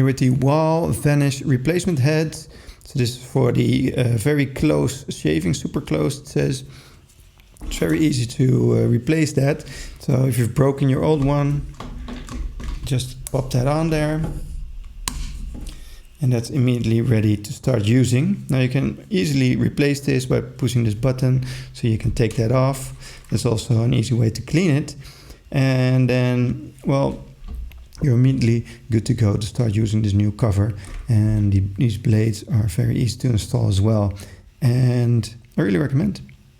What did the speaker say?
with the Wahl Vanish Replacement Head. So this is for the very close shaving, super close it says. It's very easy to replace that. So if you've broken your old one, just pop that on there. And that's immediately ready to start using. Now you can easily replace this by pushing this button, so you can take that off. There's also an easy way to clean it. And then, well, you're immediately good to go to start using this new cover. And these blades are very easy to install as well. And I really recommend.